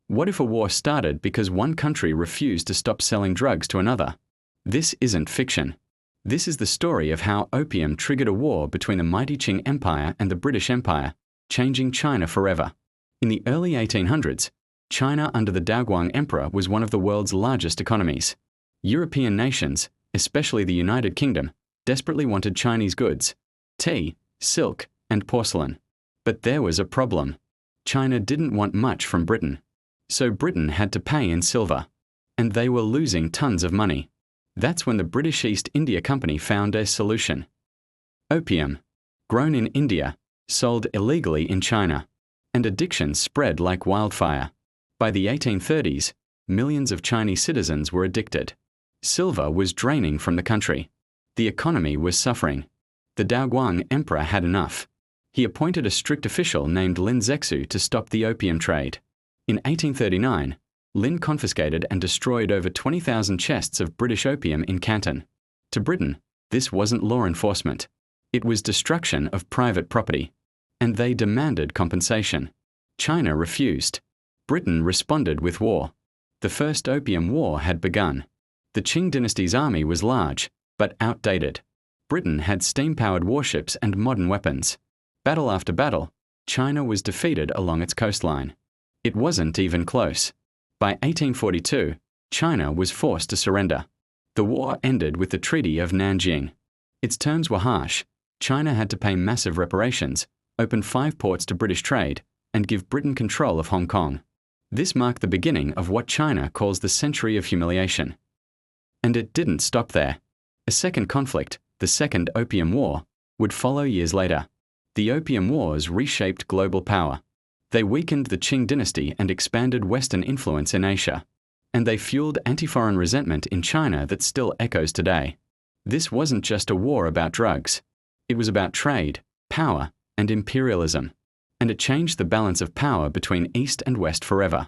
What if a war started because one country refused to stop selling drugs to another? This isn't fiction. This is the story of how opium triggered a war between the mighty Qing Empire and the British Empire, changing China forever. In the early 1800s, China under the Daoguang Emperor was one of the world's largest economies. European nations, especially the United Kingdom, desperately wanted Chinese goods, tea, silk, and porcelain. But there was a problem. China didn't want much from Britain. So Britain had to pay in silver. And they were losing tons of money. That's when the British East India Company found a solution. Opium, grown in India, sold illegally in China, and addiction spread like wildfire. By the 1830s, millions of Chinese citizens were addicted. Silver was draining from the country. The economy was suffering. The Daoguang Emperor had enough. He appointed a strict official named Lin Zexu to stop the opium trade. In 1839, Lin confiscated and destroyed over 20,000 chests of British opium in Canton. To Britain, this wasn't law enforcement. It was destruction of private property. And they demanded compensation. China refused. Britain responded with war. The First Opium War had begun. The Qing Dynasty's army was large, but outdated. Britain had steam-powered warships and modern weapons. Battle after battle, China was defeated along its coastline. It wasn't even close. By 1842, China was forced to surrender. The war ended with the Treaty of Nanjing. Its terms were harsh. China had to pay massive reparations, open 5 ports to British trade, and give Britain control of Hong Kong. This marked the beginning of what China calls the Century of Humiliation. And it didn't stop there. A second conflict, the Second Opium War, would follow years later. The Opium Wars reshaped global power. They weakened the Qing dynasty and expanded Western influence in Asia. And they fueled anti-foreign resentment in China that still echoes today. This wasn't just a war about drugs. It was about trade, power, and imperialism. And it changed the balance of power between East and West forever.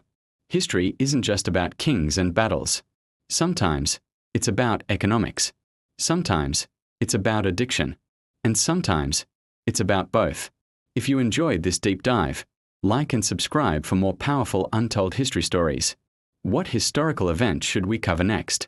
History isn't just about kings and battles. Sometimes it's about economics. Sometimes it's about addiction. And sometimes it's about both. If you enjoyed this deep dive, like and subscribe for more powerful untold history stories. What historical event should we cover next?